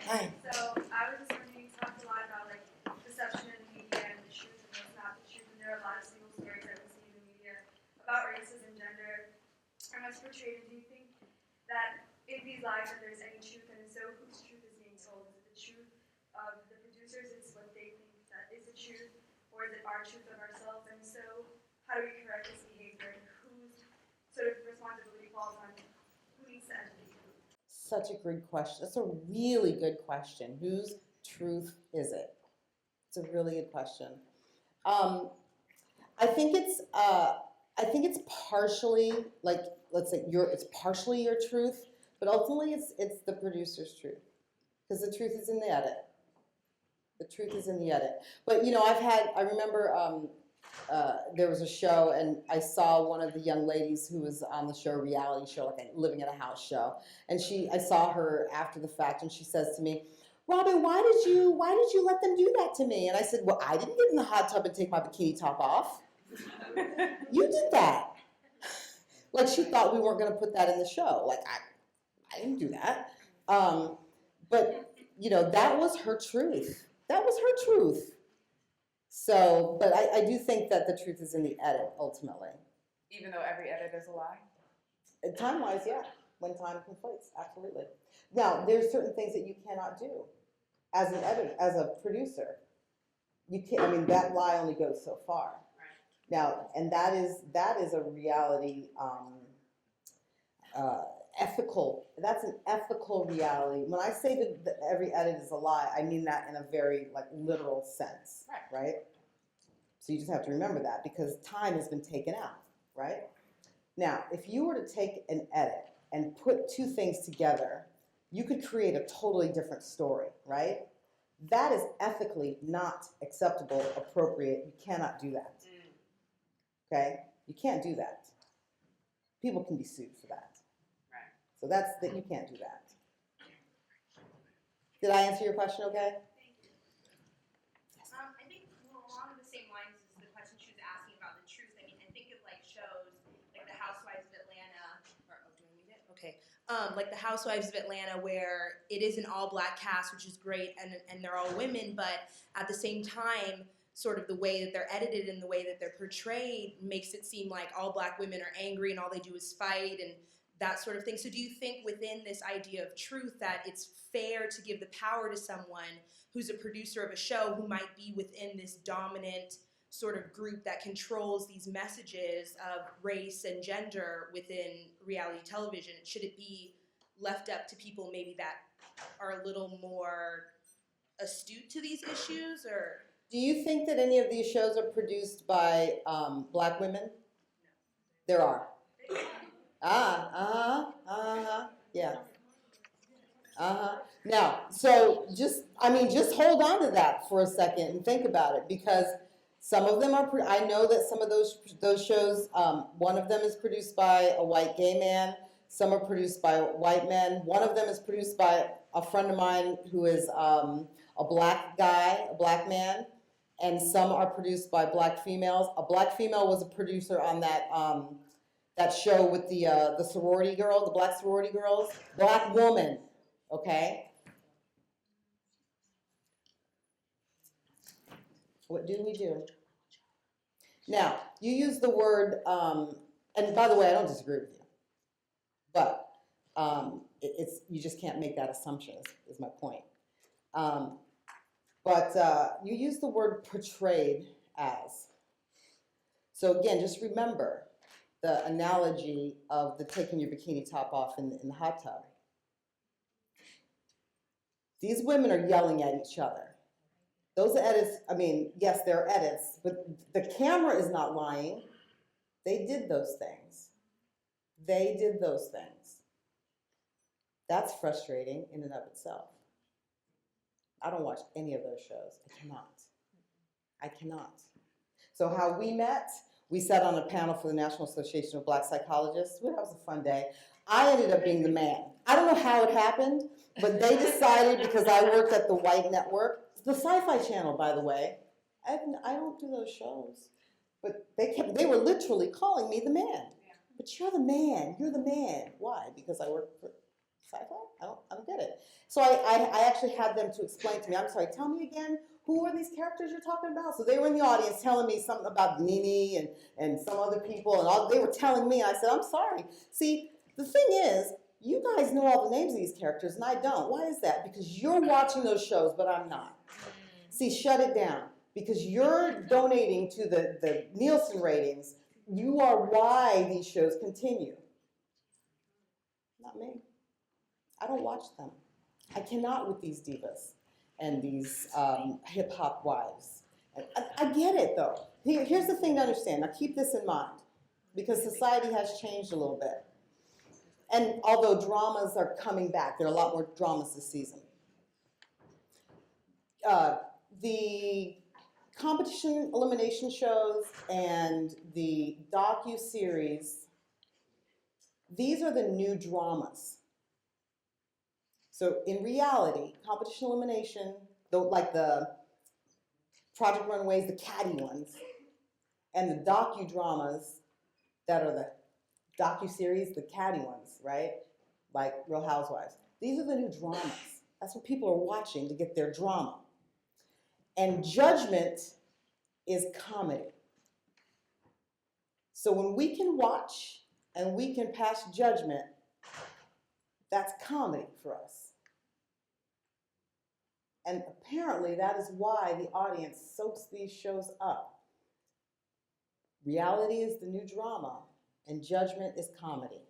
Hi. So I was just wondering, you talked a lot about like deception in the media and the truth and what's not the truth, and there are a lot of single stories that we see in the media about racism, gender, and what's portrayed. And do you think that in these lies that there's any truth, and if so, whose truth is being told? Is it the truth of the producers? Is what they think that is the truth, or is it our truth of ourselves? And so, how do we correct this behavior, and whose sort of responsibility falls on who needs to educate who? Such a good question. That's a really good question. Whose truth is it? It's a really good question. Um, I think it's partially like, let's say it's partially your truth, but ultimately it's the producer's truth, because the truth is in the edit. The truth is in the edit. But I remember there was a show, and I saw one of the young ladies who was on the show, a reality show, like a living at a house show. And I saw her after the fact, and she says to me, "Robyn, why did you let them do that to me?" And I said, "Well, I didn't get in the hot tub and take my bikini top off. You did that." Like she thought we weren't going to put that in the show. Like I didn't do that. But that was her truth. That was her truth. So, but I do think that the truth is in the edit, ultimately. Even though every edit is a lie? Time-wise, yeah. When time conflates, absolutely. Now, there's certain things that you cannot do as an editor, as a producer. You can't. I mean, that lie only goes so far. Right. Now, and that is a reality. Ethical. That's an ethical reality. When I say that every edit is a lie, I mean that in a very literal sense, right? So you just have to remember that, because time has been taken out, right? Now, if you were to take an edit and put two things together, you could create a totally different story, right? That is ethically not acceptable, appropriate. You cannot do that. Okay? You can't do that. People can be sued for that. So you can't do that. Did I answer your question okay? Thank you. I think along the same lines as the question she was asking about the truth. I mean, I think of like shows like The Housewives of Atlanta, or do I need it? Okay. Like The Housewives of Atlanta, where it is an all-black cast, which is great, and they're all women, but at the same time, sort of the way that they're edited and the way that they're portrayed makes it seem like all black women are angry and all they do is fight and that sort of thing. So do you think within this idea of truth that it's fair to give the power to someone who's a producer of a show who might be within this dominant sort of group that controls these messages of race and gender within reality television? Should it be left up to people maybe that are a little more astute to these issues? Or Do you think that any of these shows are produced by black women? There are. Yeah. Now, so just hold on to that for a second and think about it, because some of them are, I know that some of those shows, one of them is produced by a white gay man, some are produced by white men, one of them is produced by a friend of mine who is a black guy, a black man, and some are produced by black females. A black female was a producer on that show with the sorority girl, the black sorority girls. Black woman, okay? What do we do? Now, you use the word, and by the way, I don't disagree with you, but you just can't make that assumption, is my point. But you use the word portrayed as. So again, just remember the analogy of the taking your bikini top off in the hot tub. These women are yelling at each other. Those edits, I mean, yes, they're edits, but the camera is not lying. They did those things. They did those things. That's frustrating in and of itself. I don't watch any of those shows. I cannot. So how we met, we sat on a panel for the National Association of Black Psychologists. Well, that was a fun day. I ended up being the man. I don't know how it happened, but they decided, because I worked at the white network, the Sci-Fi Channel, by the way. I don't do those shows. But they were literally calling me the man. But you're the man. You're the man. Why? Because I work for Sci-fi? I don't get it. So I actually had them to explain to me, I'm sorry, tell me again, who are these characters you're talking about? So they were in the audience telling me something about Nene and some other people, and all, they were telling me, and I said, I'm sorry. See, the thing is, you guys know all the names of these characters, and I don't. Why is that? Because you're watching those shows, but I'm not. See, shut it down. Because you're donating to the Nielsen ratings, you are why these shows continue. Not me. I don't watch them. I cannot with these divas and these hip-hop wives. I get it, though. Here's the thing to understand. Now, keep this in mind, because society has changed a little bit. And although dramas are coming back, there are a lot more dramas this season. The competition elimination shows and the docu-series, these are the new dramas. So in reality, competition elimination, like the Project Runaways, the catty ones, and the docudramas that are the docu-series, the catty ones, right? Like Real Housewives. These are the new dramas. That's what people are watching to get their drama. And judgment is comedy. So when we can watch and we can pass judgment, that's comedy for us. And apparently that is why the audience soaks these shows up. Reality is the new drama, and judgment is comedy.